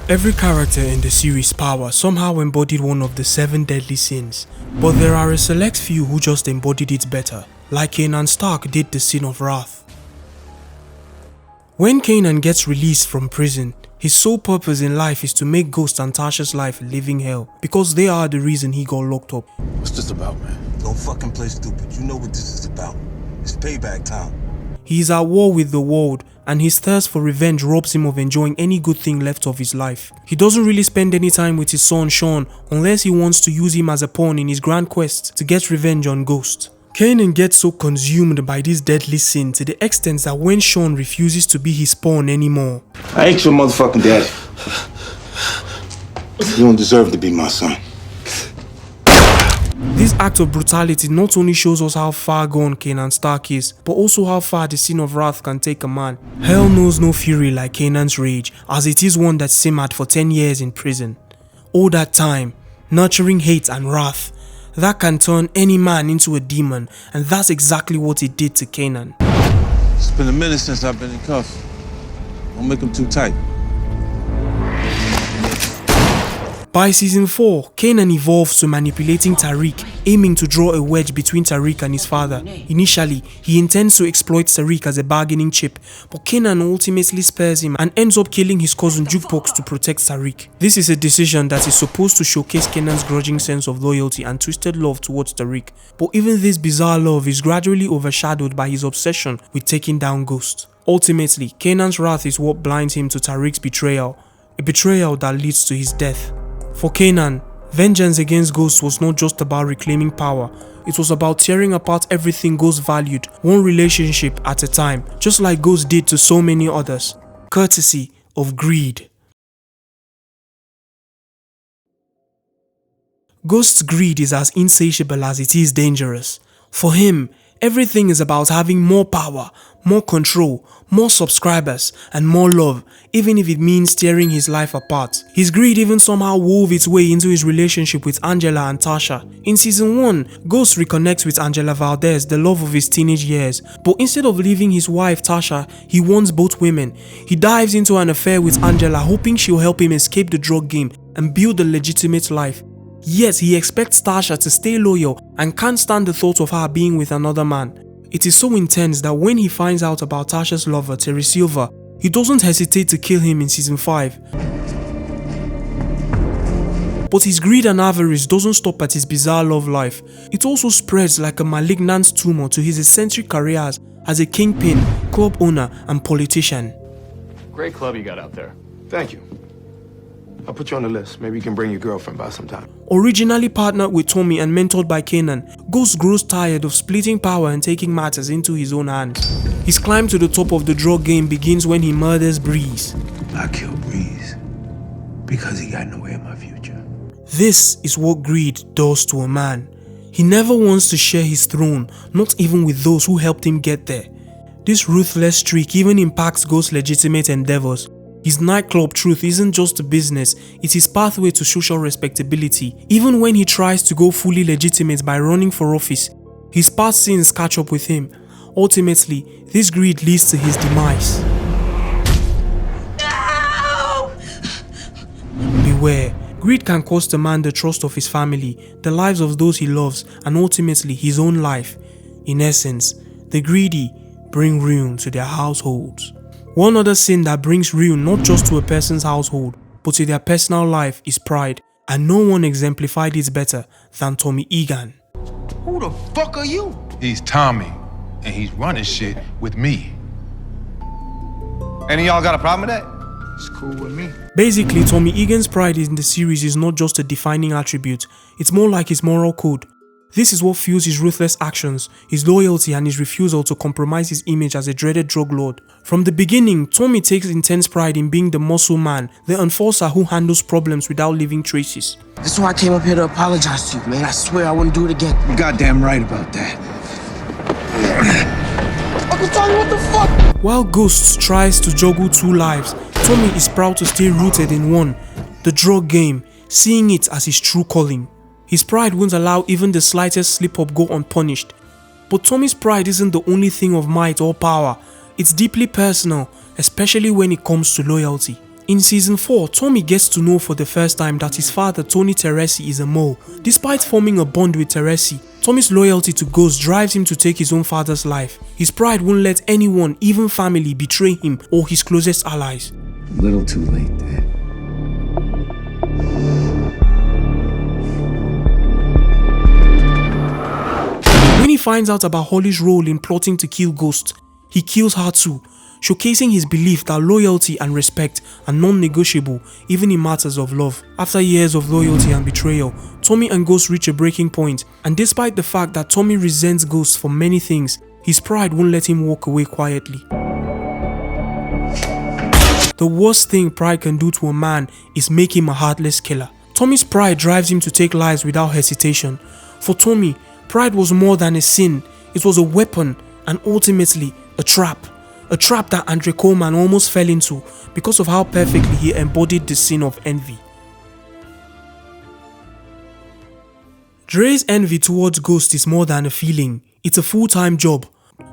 Every character in the series Power somehow embodied one of the 7 deadly sins, but there are a select few who just embodied it better, like Kanan Stark did the sin of wrath. When Kanan gets released from prison, his sole purpose in life is to make Ghost and Tasha's life a living hell, because they are the reason he got locked up. What's this about, man? Don't fucking play stupid. You know what this is about. It's payback time. He is at war with the world, and his thirst for revenge robs him of enjoying any good thing left of his life. He doesn't really spend any time with his son Sean unless he wants to use him as a pawn in his grand quest to get revenge on Ghost. Kanan gets so consumed by this deadly sin to the extent that when Sean refuses to be his pawn anymore. I ain't your motherfucking daddy. You don't deserve to be my son. This act of brutality not only shows us how far gone Kanan Stark is, but also how far the sin of wrath can take a man. Hell knows no fury like Kanan's rage, as it is one that simmered for 10 years in prison. All that time, nurturing hate and wrath, that can turn any man into a demon, and that's exactly what it did to Kanan. It's been a minute since I've been in cuffs. Don't make them too tight. By season 4, Kanan evolves to manipulating Tariq, aiming to draw a wedge between Tariq and his father. Initially, he intends to exploit Tariq as a bargaining chip, but Kanan ultimately spares him and ends up killing his cousin Jukebox to protect Tariq. This is a decision that is supposed to showcase Kanan's grudging sense of loyalty and twisted love towards Tariq, but even this bizarre love is gradually overshadowed by his obsession with taking down Ghost. Ultimately, Kanan's wrath is what blinds him to Tariq's betrayal, a betrayal that leads to his death. For Kanan, vengeance against Ghost was not just about reclaiming power, it was about tearing apart everything Ghost valued, one relationship at a time, just like Ghost did to so many others, courtesy of greed. Ghost's greed is as insatiable as it is dangerous. For him, everything is about having more power, more control, more subscribers, and more love, even if it means tearing his life apart. His greed even somehow wove its way into his relationship with Angela and Tasha. In season 1, Ghost reconnects with Angela Valdez, the love of his teenage years, but instead of leaving his wife Tasha, he wants both women. He dives into an affair with Angela, hoping she'll help him escape the drug game and build a legitimate life. Yet he expects Tasha to stay loyal and can't stand the thought of her being with another man. It is so intense that when he finds out about Tasha's lover, Terry Silver, he doesn't hesitate to kill him in season 5. But his greed and avarice doesn't stop at his bizarre love life. It also spreads like a malignant tumor to his eccentric careers as a kingpin, club owner, and politician. Great club you got out there. Thank you. I'll put you on the list. Maybe you can bring your girlfriend by sometime. Originally partnered with Tommy and mentored by Kanan, Ghost grows tired of splitting power and taking matters into his own hands. His climb to the top of the drug game begins when he murders Breeze. I killed Breeze because he got in the way of my future. This is what greed does to a man. He never wants to share his throne, not even with those who helped him get there. This ruthless streak even impacts Ghost's legitimate endeavors. His nightclub truth isn't just a business, it's his pathway to social respectability. Even when he tries to go fully legitimate by running for office, his past sins catch up with him. Ultimately, this greed leads to his demise. No! Beware, greed can cost a man the trust of his family, the lives of those he loves, and ultimately his own life. In essence, the greedy bring ruin to their households. One other sin that brings ruin not just to a person's household, but to their personal life is pride, and no one exemplified it better than Tommy Egan. Who the fuck are you? He's Tommy, and he's running shit with me. Any of y'all got a problem with that? It's cool with me. Basically, Tommy Egan's pride in the series is not just a defining attribute, it's more like his moral code. This is what fuels his ruthless actions, his loyalty, and his refusal to compromise his image as a dreaded drug lord. From the beginning, Tommy takes intense pride in being the muscle man, the enforcer who handles problems without leaving traces. That's why I came up here to apologize to you, man. I swear I wouldn't do it again. You're goddamn right about that. Uncle Tommy, what the fuck? While Ghost tries to juggle 2 lives, Tommy is proud to stay rooted in one, the drug game, seeing it as his true calling. His pride won't allow even the slightest slip-up go unpunished. But Tommy's pride isn't the only thing of might or power. It's deeply personal, especially when it comes to loyalty. In season 4, Tommy gets to know for the first time that his father, Tony Teresi, is a mole. Despite forming a bond with Teresi, Tommy's loyalty to Ghost drives him to take his own father's life. His pride won't let anyone, even family, betray him or his closest allies. A little too late, Dad. When he finds out about Holly's role in plotting to kill Ghost, he kills her too, showcasing his belief that loyalty and respect are non-negotiable even in matters of love. After years of loyalty and betrayal, Tommy and Ghost reach a breaking point, and despite the fact that Tommy resents Ghost for many things, his pride won't let him walk away quietly. The worst thing pride can do to a man is make him a heartless killer. Tommy's pride drives him to take lives without hesitation. For Tommy, pride was more than a sin, it was a weapon and ultimately a trap. A trap that Andre Coleman almost fell into because of how perfectly he embodied the sin of envy. Dre's envy towards Ghost is more than a feeling, it's a full-time job.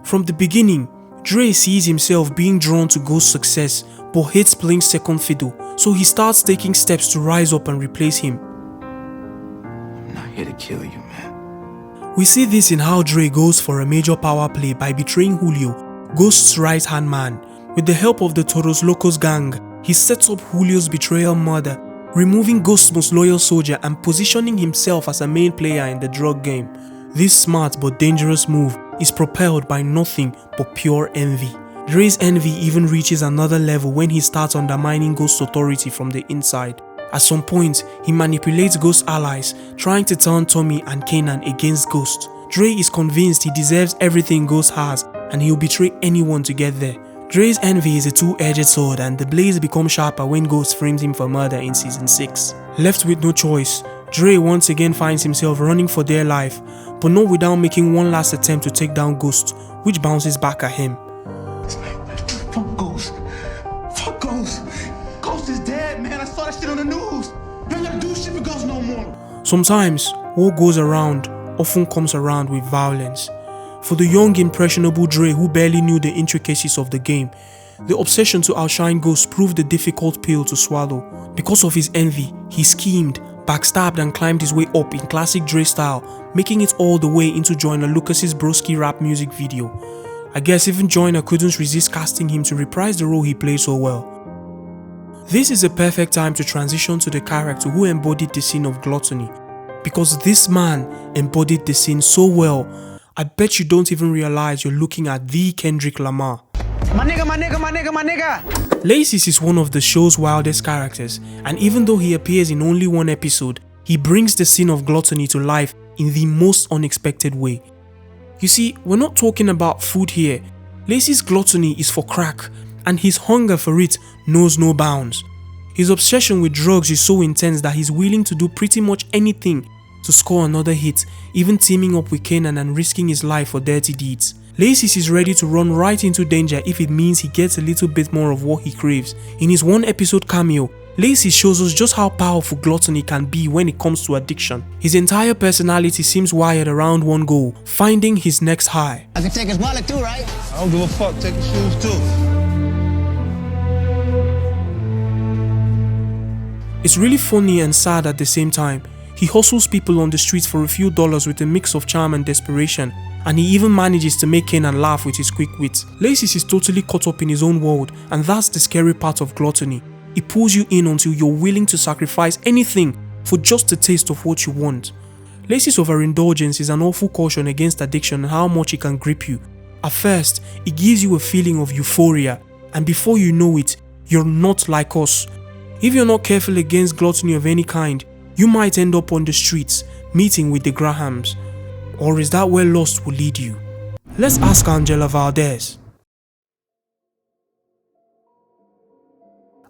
From the beginning, Dre sees himself being drawn to Ghost's success but hates playing second fiddle, so he starts taking steps to rise up and replace him. I'm not here to kill you, man. We see this in how Dre goes for a major power play by betraying Julio, Ghost's right-hand man. With the help of the Toros Locos gang, he sets up Julio's betrayal murder, removing Ghost's most loyal soldier and positioning himself as a main player in the drug game. This smart but dangerous move is propelled by nothing but pure envy. Dre's envy even reaches another level when he starts undermining Ghost's authority from the inside. At some point, he manipulates Ghost's allies, trying to turn Tommy and Kanan against Ghost. Dre is convinced he deserves everything Ghost has and he'll betray anyone to get there. Dre's envy is a two-edged sword, and the blades become sharper when Ghost frames him for murder in season 6. Left with no choice, Dre once again finds himself running for dear life, but not without making one last attempt to take down Ghost, which bounces back at him. Fuck Ghost. Fuck Ghost. Ghost is dead, man. I saw that shit on the news. Man, I do shit for Ghost no more. Sometimes, what goes around often comes around with violence. For the young, impressionable Dre who barely knew the intricacies of the game, the obsession to outshine Ghost proved a difficult pill to swallow. Because of his envy, he schemed, backstabbed and climbed his way up in classic Dre style, making it all the way into Joyner Lucas's Broski rap music video. I guess even Joyner couldn't resist casting him to reprise the role he played so well. This is a perfect time to transition to the character who embodied the sin of gluttony. Because this man embodied the sin so well, I bet you don't even realize you're looking at the Kendrick Lamar. My nigga. Lacey's is one of the show's wildest characters, and even though he appears in only one episode, he brings the sin of gluttony to life in the most unexpected way. You see, we're not talking about food here. Lacey's gluttony is for crack, and his hunger for it knows no bounds. His obsession with drugs is so intense that he's willing to do pretty much anything to score another hit, even teaming up with Kanan and risking his life for dirty deeds. Lacey's is ready to run right into danger if it means he gets a little bit more of what he craves. In his one episode cameo, Lacey shows us just how powerful gluttony can be when it comes to addiction. His entire personality seems wired around one goal: finding his next high. I can take his wallet too, right? I don't give a fuck, take your shoes too. It's really funny and sad at the same time. He hustles people on the streets for a few dollars with a mix of charm and desperation, and he even manages to make Kanan laugh with his quick wit. Lacey is totally caught up in his own world, and that's the scary part of gluttony. It pulls you in until you're willing to sacrifice anything for just a taste of what you want. Lacey's overindulgence is an awful caution against addiction and how much it can grip you. At first, it gives you a feeling of euphoria, and before you know it, you're not like us. If you're not careful against gluttony of any kind, you might end up on the streets, meeting with the Grahams. Or is that where lust will lead you? Let's ask Angela Valdez.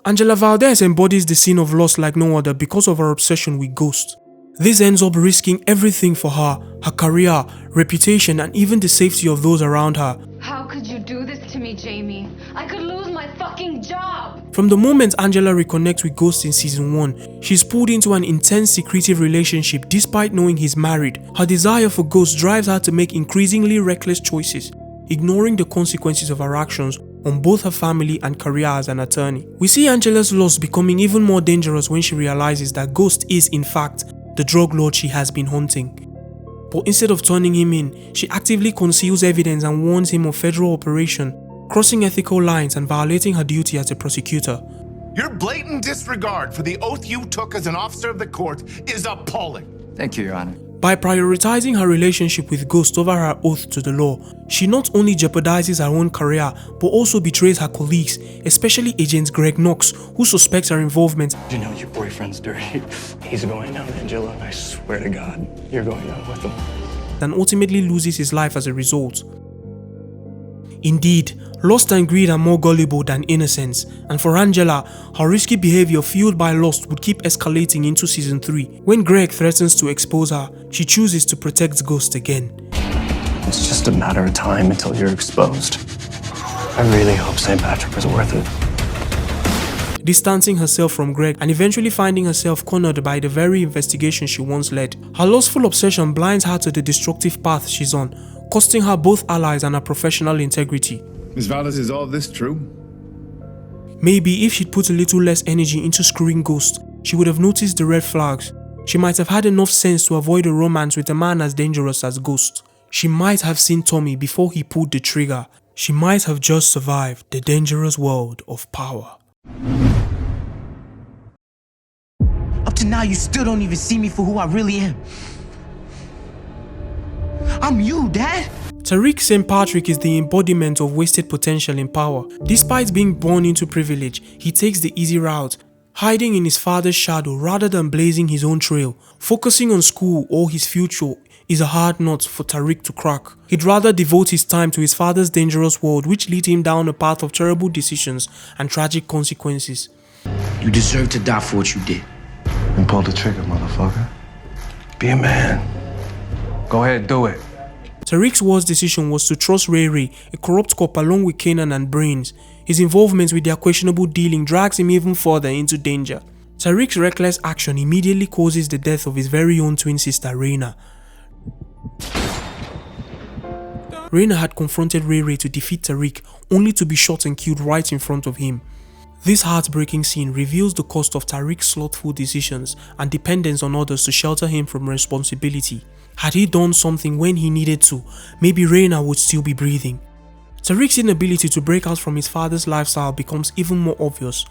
Angela Valdez embodies the sin of lust like no other because of her obsession with Ghost. This ends up risking everything for her career, reputation, and even the safety of those around her. How could you do this to me, Jamie? I could lose my fucking job! From the moment Angela reconnects with Ghost in season 1, she's pulled into an intense secretive relationship despite knowing he's married. Her desire for Ghost drives her to make increasingly reckless choices, ignoring the consequences of her actions on both her family and career as an attorney. We see Angela's loss becoming even more dangerous when she realizes that Ghost is in fact the drug lord she has been hunting. But instead of turning him in, she actively conceals evidence and warns him of federal operation, crossing ethical lines and violating her duty as a prosecutor. Your blatant disregard for the oath you took as an officer of the court is appalling. Thank you, Your Honor. By prioritizing her relationship with Ghost over her oath to the law, she not only jeopardizes her own career but also betrays her colleagues, especially Agent Greg Knox, who suspects her involvement. You know your boyfriend's dirty. He's going down, Angela, and I swear to God, you're going down with him. And ultimately loses his life as a result. Indeed, lust and greed are more gullible than innocence, and for Angela, her risky behavior fueled by lust would keep escalating into season 3. When Greg threatens to expose her, she chooses to protect Ghost again. It's just a matter of time until you're exposed. I really hope St. Patrick was worth it. Distancing herself from Greg and eventually finding herself cornered by the very investigation she once led. Her lustful obsession blinds her to the destructive path she's on, costing her both allies and her professional integrity. Miss Vallis, is all this true? Maybe if she'd put a little less energy into screwing Ghost, she would have noticed the red flags. She might have had enough sense to avoid a romance with a man as dangerous as Ghost. She might have seen Tommy before he pulled the trigger. She might have just survived the dangerous world of power. Up to now, you still don't even see me for who I really am. I'm you, Dad. Tariq St. Patrick is the embodiment of wasted potential in power. Despite being born into privilege, he takes the easy route, hiding in his father's shadow rather than blazing his own trail. Focusing on school or his future is a hard nut for Tariq to crack. He'd rather devote his time to his father's dangerous world, which lead him down a path of terrible decisions and tragic consequences. You deserve to die for what you did. And pull the trigger, motherfucker. Be a man. Go ahead, do it. Tariq's worst decision was to trust Ray Ray, a corrupt cop, along with Kanan and Brains. His involvement with their questionable dealing drags him even further into danger. Tariq's reckless action immediately causes the death of his very own twin sister, Raina. Raina had confronted Ray Ray to defeat Tariq, only to be shot and killed right in front of him. This heartbreaking scene reveals the cost of Tariq's slothful decisions and dependence on others to shelter him from responsibility. Had he done something when he needed to, maybe Raina would still be breathing. Tariq's inability to break out from his father's lifestyle becomes even more obvious.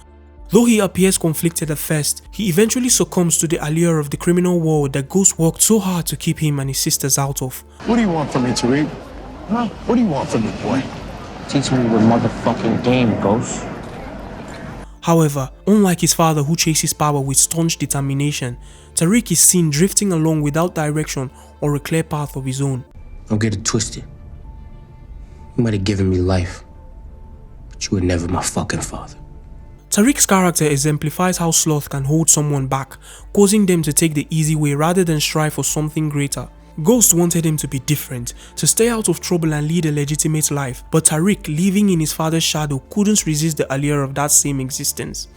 Though he appears conflicted at first, he eventually succumbs to the allure of the criminal world that Ghost worked so hard to keep him and his sisters out of. What do you want from me, Tariq? Huh? What do you want from me, boy? Teach me the motherfucking game, Ghost. However, unlike his father who chases power with staunch determination, Tariq is seen drifting along without direction or a clear path of his own. Don't get it twisted. You might have given me life, but you were never my fucking father. Tariq's character exemplifies how Sloth can hold someone back, causing them to take the easy way rather than strive for something greater. Ghost wanted him to be different, to stay out of trouble and lead a legitimate life, but Tariq, living in his father's shadow, couldn't resist the allure of that same existence.